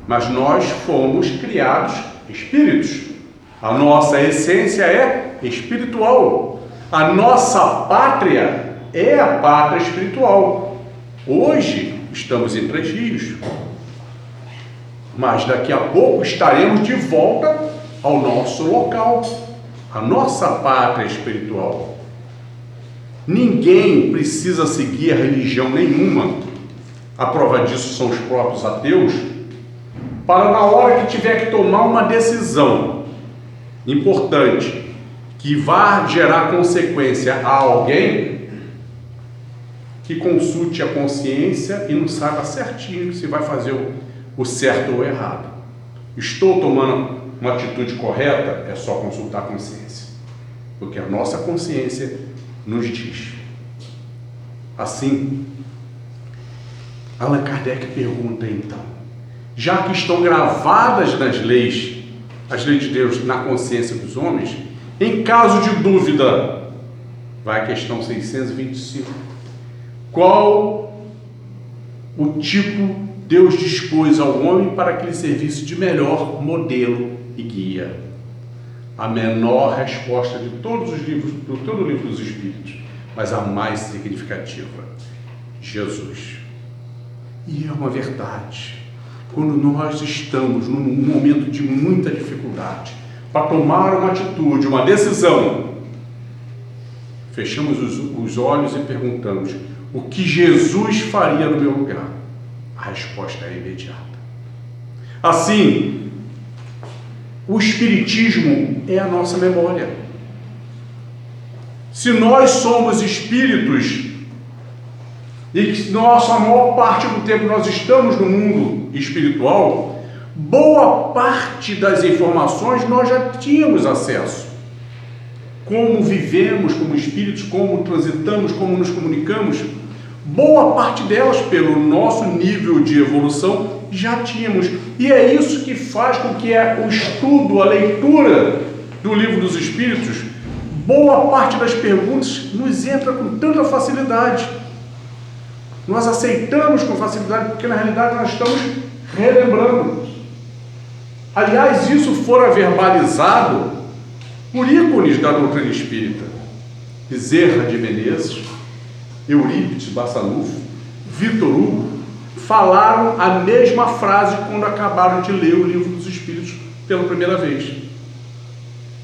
[SPEAKER 1] mas nós fomos criados espíritos. A nossa essência é espiritual. A nossa pátria é a pátria espiritual. Hoje estamos em Três Rios, mas daqui a pouco estaremos de volta ao nosso local, a nossa pátria espiritual. Ninguém precisa seguir a religião nenhuma, a prova disso são os próprios ateus, para na hora que tiver que tomar uma decisão importante, que que vai gerar consequência a alguém, que consulte a consciência e não saiba certinho se vai fazer o certo ou o errado. Estou tomando uma atitude correta? É só consultar a consciência, porque a nossa consciência nos diz. Assim, Allan Kardec pergunta então, já que estão gravadas nas leis, as leis de Deus na consciência dos homens, em caso de dúvida, vai a questão 625, qual o tipo Deus dispôs ao homem para que lhe servisse de melhor modelo e guia? A menor resposta de todos os livros, de todo o livro dos Espíritos, mas a mais significativa: Jesus. E é uma verdade. Quando nós estamos num momento de muita dificuldade, para tomar uma atitude, uma decisão, fechamos os olhos e perguntamos: o que Jesus faria no meu lugar? A resposta é imediata. Assim, o Espiritismo é a nossa memória. Se nós somos espíritos e que a maior parte do tempo nós estamos no mundo espiritual, boa parte das informações nós já tínhamos acesso. Como vivemos como espíritos, como transitamos, como nos comunicamos, boa parte delas, pelo nosso nível de evolução, já tínhamos. E é isso que faz com que o estudo, a leitura do Livro dos Espíritos, boa parte das perguntas nos entra com tanta facilidade. Nós aceitamos com facilidade, porque na realidade nós estamos relembrando. Aliás, isso fora verbalizado por ícones da doutrina espírita. Bezerra de Menezes, Eurípides Bassanufo, Vitor Hugo, falaram a mesma frase quando acabaram de ler o Livro dos Espíritos pela primeira vez.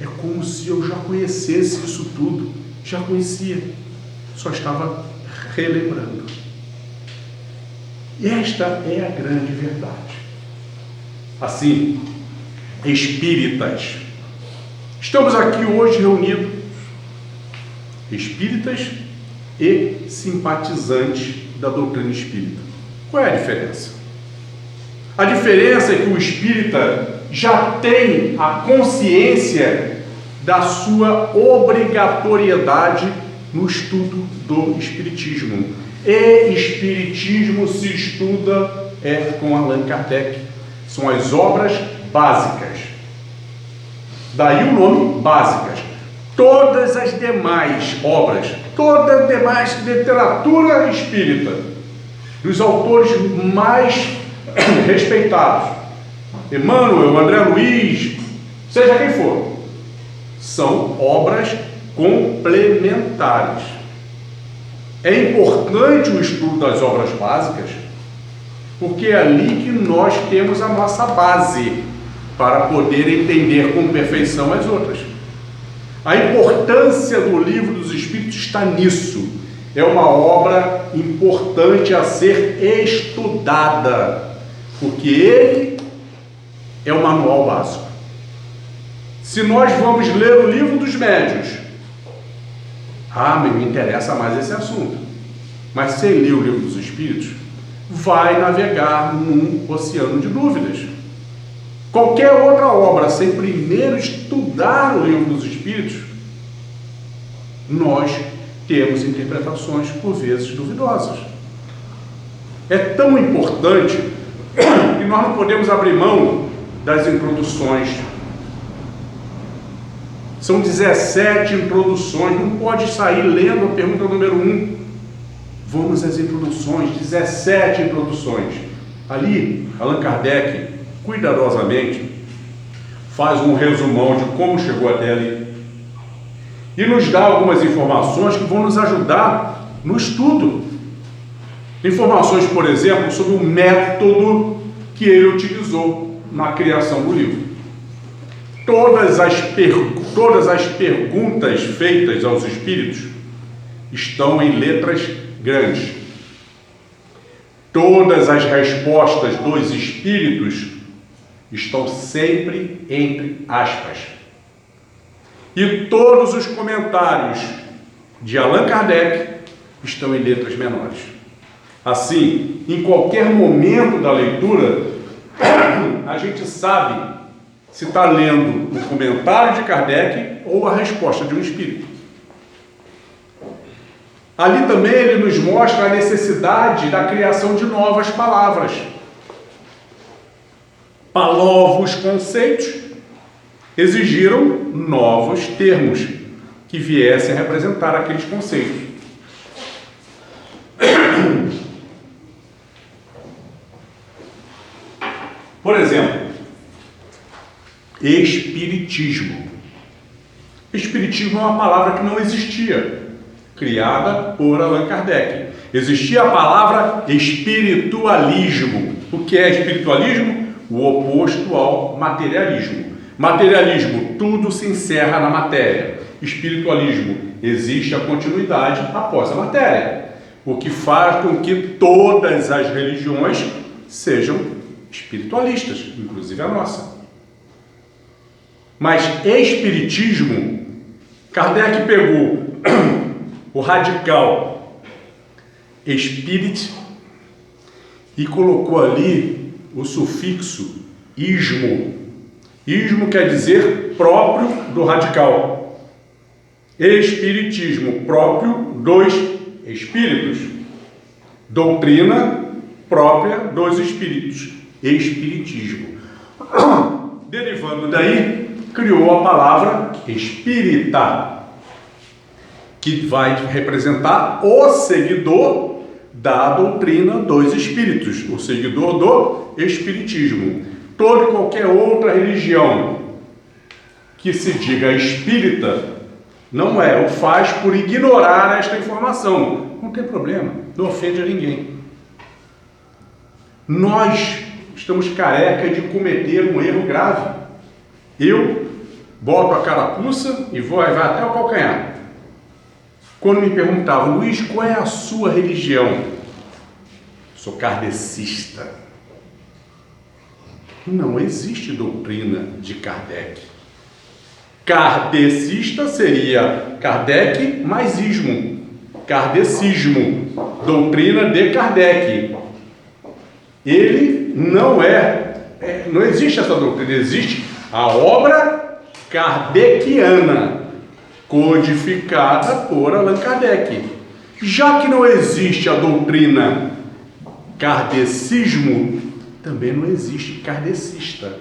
[SPEAKER 1] É como se eu já conhecesse isso tudo, já conhecia, só estava relembrando. E esta é a grande verdade. Assim, espíritas, estamos aqui hoje reunidos, espíritas e simpatizantes da doutrina espírita. Qual é a diferença? A diferença é que o espírita já tem a consciência da sua obrigatoriedade no estudo do espiritismo. E espiritismo se estuda com Allan Kardec. São as obras básicas. Daí o nome básicas. Todas as demais obras, toda a demais literatura espírita, dos autores mais respeitados, Emmanuel, André Luiz, seja quem for, são obras complementares. É importante o estudo das obras básicas, porque é ali que nós temos a nossa base para poder entender com perfeição as outras. A importância do Livro dos Espíritos está nisso. É uma obra importante a ser estudada, porque ele é o manual básico. Se nós vamos ler o Livro dos Médiuns, me interessa mais esse assunto. Mas sem ler o Livro dos Espíritos, vai navegar num oceano de dúvidas. Qualquer outra obra, sem primeiro estudar o Livro dos Espíritos, nós temos interpretações por vezes duvidosas. É tão importante que nós não podemos abrir mão das introduções. São 17 introduções, não pode sair lendo a pergunta número 1. Vamos às introduções, 17 introduções. Ali, Allan Kardec, cuidadosamente, faz um resumão de como chegou até ali e nos dá algumas informações que vão nos ajudar no estudo. Informações, por exemplo, sobre o método que ele utilizou na criação do livro. Todas as perguntas feitas aos espíritos estão em letras grandes. Todas as respostas dos espíritos estão sempre entre aspas. E todos os comentários de Allan Kardec estão em letras menores. Assim, em qualquer momento da leitura, a gente sabe se está lendo o comentário de Kardec ou a resposta de um espírito. Ali também ele nos mostra a necessidade da criação de novas palavras. Novos conceitos exigiram novos termos que viessem a representar aqueles conceitos. Por exemplo, espiritismo. Espiritismo é uma palavra que não existia, criada por Allan Kardec. Existia a palavra espiritualismo. O que é espiritualismo? O oposto ao materialismo. Materialismo, tudo se encerra na matéria. Espiritualismo, existe a continuidade após a matéria. O que faz com que todas as religiões sejam espiritualistas, inclusive a nossa. Mas espiritismo, Kardec pegou o radical spirit e colocou ali o sufixo ismo. Ismo quer dizer próprio do radical. Espiritismo, próprio dos espíritos. Doutrina própria dos espíritos. Espiritismo. Derivando daí, criou a palavra espírita, que vai representar o seguidor da doutrina dos espíritos, o seguidor do espiritismo. Toda e qualquer outra religião que se diga espírita não o faz por ignorar esta informação. Não tem problema, não ofende a ninguém. Nós estamos careca de cometer um erro grave. Eu boto a carapuça e vai até o calcanhar. Quando me perguntavam, Luiz, qual é a sua religião? Sou kardecista. Não existe doutrina de Kardec. Kardecista seria Kardec mais ismo. Kardecismo, doutrina de Kardec. Ele não não existe essa doutrina, existe a obra kardeciana, codificada por Allan Kardec. Já que não existe a doutrina kardecismo, também não existe kardecista.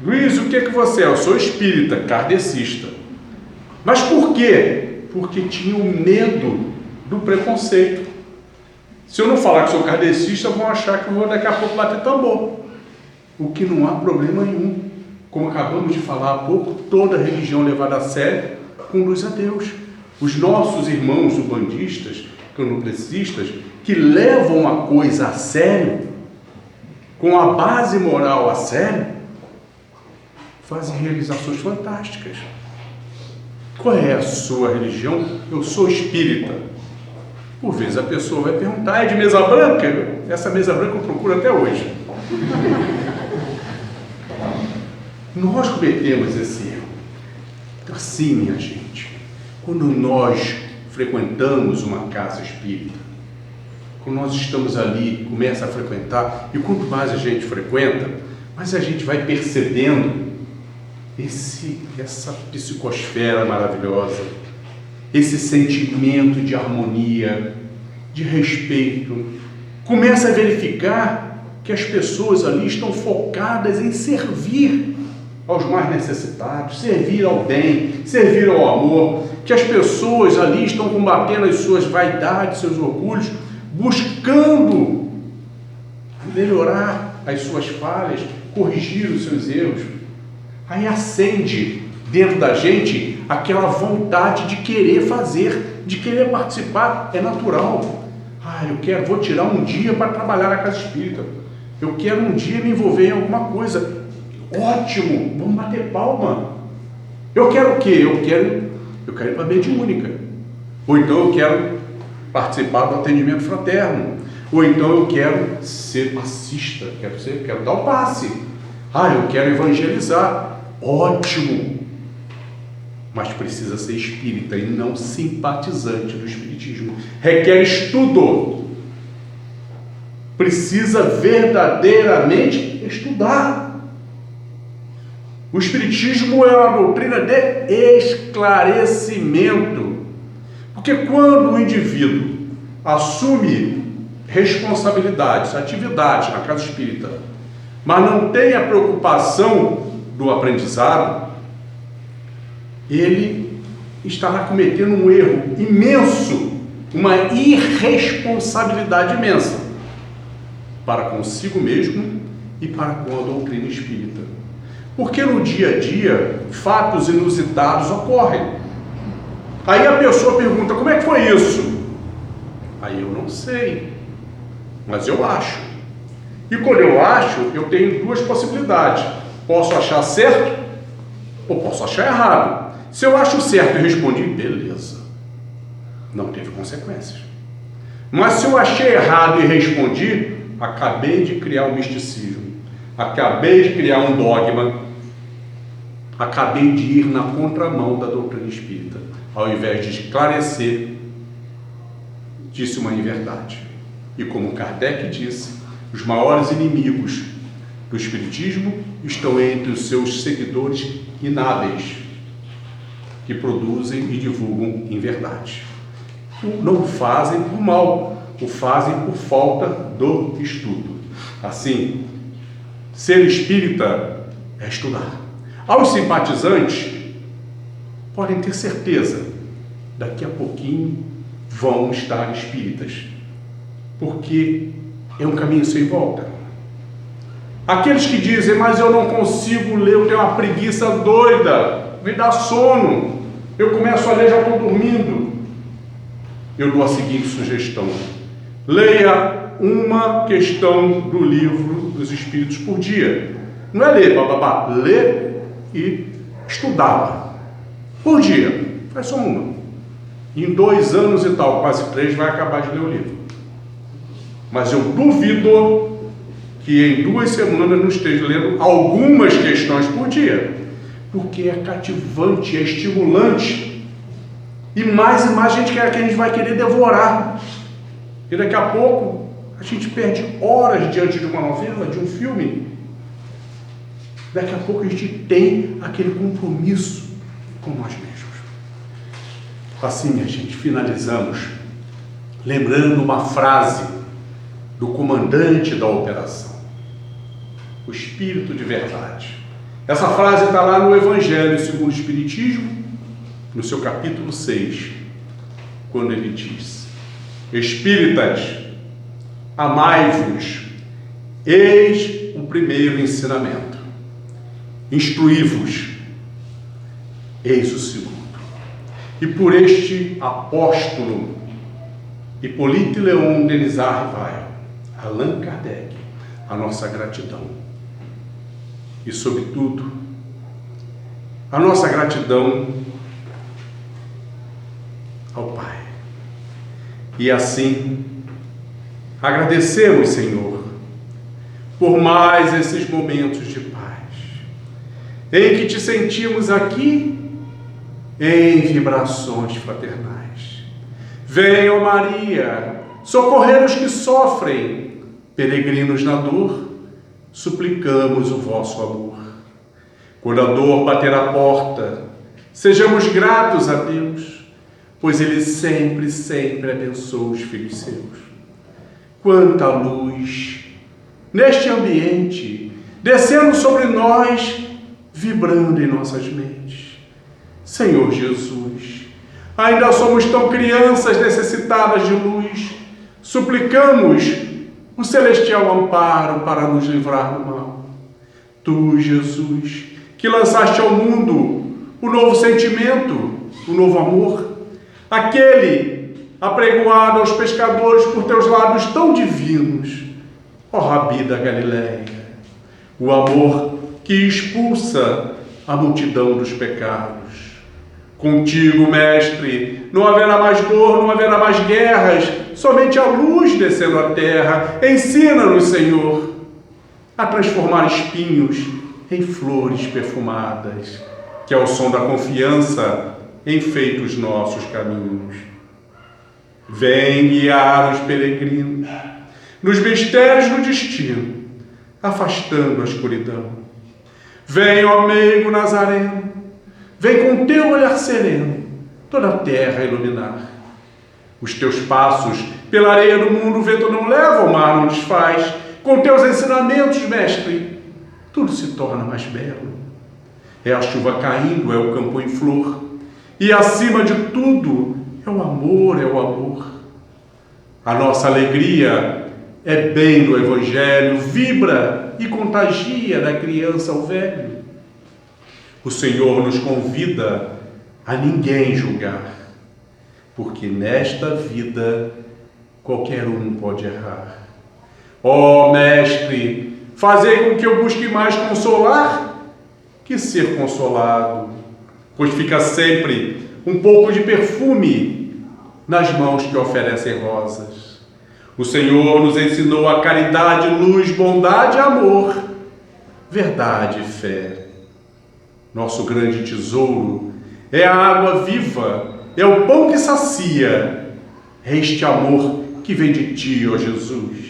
[SPEAKER 1] Luiz, o que você é? Eu sou espírita, kardecista. Mas por quê? Porque tinham medo do preconceito. Se eu não falar que sou kardecista, vão achar que eu vou daqui a pouco bater tambor. O que não há problema nenhum. Como acabamos de falar há pouco, toda religião levada a sério conduz a Deus. Os nossos irmãos umbandistas, candomblecistas, que levam a coisa a sério, com a base moral a sério, fazem realizações fantásticas. Qual é a sua religião? Eu sou espírita. Por vezes a pessoa vai perguntar, é de mesa branca? Essa mesa branca eu procuro até hoje. Nós cometemos esse erro. Assim, minha gente, quando nós frequentamos uma casa espírita, quando nós estamos ali, começa a frequentar, e quanto mais a gente frequenta, mais a gente vai percebendo essa psicosfera maravilhosa, esse sentimento de harmonia, de respeito. Começa a verificar que as pessoas ali estão focadas em servir aos mais necessitados, servir ao bem, servir ao amor, que as pessoas ali estão combatendo as suas vaidades, seus orgulhos, buscando melhorar as suas falhas, corrigir os seus erros. Aí acende dentro da gente aquela vontade de querer fazer, de querer participar. É natural. Vou tirar um dia para trabalhar na casa espírita. Eu quero um dia me envolver em alguma coisa. Ótimo, vamos bater palma. Eu quero o quê? Eu quero ir para a mediúnica. Ou então eu quero participar do atendimento fraterno. Ou então eu quero ser passista, quero dar o passe. Eu quero evangelizar. Ótimo. mas precisa ser espírita e não simpatizante do espiritismo. Requer estudo. Precisa verdadeiramente estudar. O espiritismo é uma doutrina de esclarecimento. Porque quando o indivíduo assume responsabilidades, atividades na casa espírita, mas não tem a preocupação do aprendizado, ele estará cometendo um erro imenso, uma irresponsabilidade imensa para consigo mesmo e para com a doutrina espírita. Porque no dia a dia, fatos inusitados ocorrem. Aí a pessoa pergunta, como é que foi isso? Aí eu não sei, mas eu acho. E quando eu acho, eu tenho duas possibilidades. Posso achar certo ou posso achar errado. Se eu acho certo e respondi, beleza, não teve consequências. Mas se eu achei errado e respondi, acabei de criar um misticismo, acabei de criar um dogma, acabei de ir na contramão da doutrina espírita. Ao invés de esclarecer, disse uma inverdade. E como Kardec disse, os maiores inimigos do espiritismo estão entre os seus seguidores inábeis, que produzem e divulgam inverdade. Não o fazem por mal, o fazem por falta do estudo. Assim, ser espírita é estudar. Aos simpatizantes, podem ter certeza, daqui a pouquinho vão estar espíritas, porque é um caminho sem volta. Aqueles que dizem, mas eu não consigo ler, eu tenho uma preguiça doida, me dá sono, eu começo a ler, já estou dormindo. Eu dou a seguinte sugestão: leia uma questão do livro dos Espíritos por dia. Não é ler, bababá, ler e estudá-la por dia. Faz só uma. Em 2 anos e tal, quase 3, vai acabar de ler o livro. Mas eu duvido que em 2 semanas não esteja lendo algumas questões por dia, porque é cativante, é estimulante, e mais a gente a gente vai querer devorar. E daqui a pouco a gente perde horas diante de uma novela, de um filme. Daqui a pouco a gente tem aquele compromisso com nós mesmos. Assim, minha gente, finalizamos lembrando uma frase do comandante da operação, o Espírito de Verdade. Essa frase está lá no Evangelho segundo o Espiritismo, no seu capítulo 6, quando ele diz: Espíritas, amai-vos, eis o primeiro ensinamento. Instruí-vos, eis o segundo. E por este apóstolo Hippolyte Léon Denis Rivail, Allan Kardec, a nossa gratidão. E, sobretudo, a nossa gratidão ao Pai. E assim, agradecemos, Senhor, por mais esses momentos de paz, em que te sentimos aqui em vibrações fraternais. Venha, ó Maria, socorrer os que sofrem, peregrinos na dor, suplicamos o vosso amor. Quando a dor bater a porta, sejamos gratos a Deus, pois Ele sempre, sempre abençoa os filhos seus. Quanta luz neste ambiente, descendo sobre nós, vibrando em nossas mentes. Senhor Jesus, ainda somos tão crianças necessitadas de luz, suplicamos o celestial amparo para nos livrar do mal. Tu, Jesus, que lançaste ao mundo o novo sentimento, o novo amor, aquele apregoado aos pescadores por teus lábios tão divinos, ó Rabi da Galileia, o amor que expulsa a multidão dos pecados. Contigo, Mestre, não haverá mais dor, não haverá mais guerras, somente a luz descendo à terra. Ensina-nos, Senhor, a transformar espinhos em flores perfumadas. que é o som da confiança em feitos nossos caminhos. Vem guiar os peregrinos nos mistérios do destino, afastando a escuridão. Vem, ó meigo Nazareno, vem com teu olhar sereno toda a terra iluminar. Os teus passos pela areia do mundo o vento não leva, o mar não desfaz. Com teus ensinamentos, mestre, tudo se torna mais belo. É a chuva caindo, é o campo em flor, e acima de tudo é o amor, é o amor. A nossa alegria é bem do Evangelho, vibra e contagia da criança ao velho. O Senhor nos convida a ninguém julgar, porque nesta vida qualquer um pode errar. Ó Mestre, fazei com que eu busque mais consolar que ser consolado, pois fica sempre um pouco de perfume nas mãos que oferecem rosas. O Senhor nos ensinou a caridade, luz, bondade e amor, verdade e fé. Nosso grande tesouro é a água viva, é o pão que sacia, é este amor que vem de Ti, ó Jesus.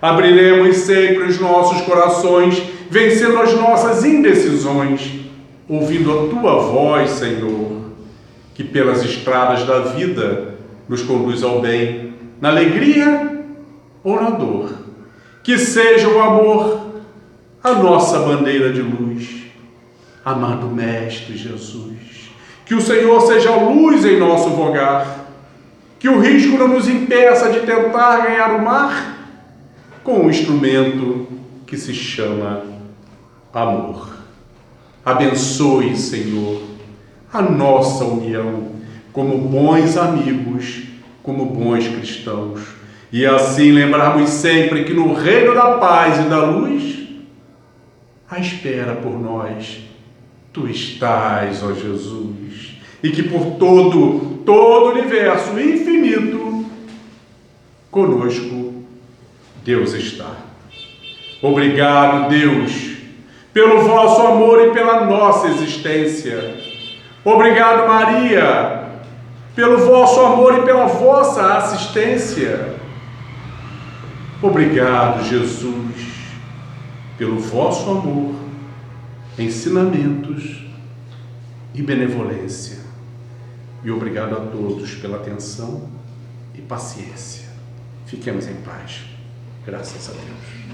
[SPEAKER 1] Abriremos sempre os nossos corações, vencendo as nossas indecisões, ouvindo a Tua voz, Senhor, que pelas estradas da vida nos conduz ao bem, na alegria ou na dor. Que seja o amor a nossa bandeira de luz. Amado Mestre Jesus, que o Senhor seja a luz em nosso vogar, que o risco não nos impeça de tentar ganhar o mar com um instrumento que se chama amor. Abençoe, Senhor, a nossa união como bons amigos, como bons cristãos, e assim lembrarmos sempre que no reino da paz e da luz, à espera por nós, Tu estás, ó Jesus, e que por todo o universo infinito, conosco Deus está. Obrigado, Deus, pelo vosso amor e pela nossa existência. Obrigado, Maria, pelo vosso amor e pela vossa assistência. Obrigado, Jesus, pelo vosso amor, ensinamentos e benevolência. E obrigado a todos pela atenção e paciência. Fiquemos em paz. Graças a Deus.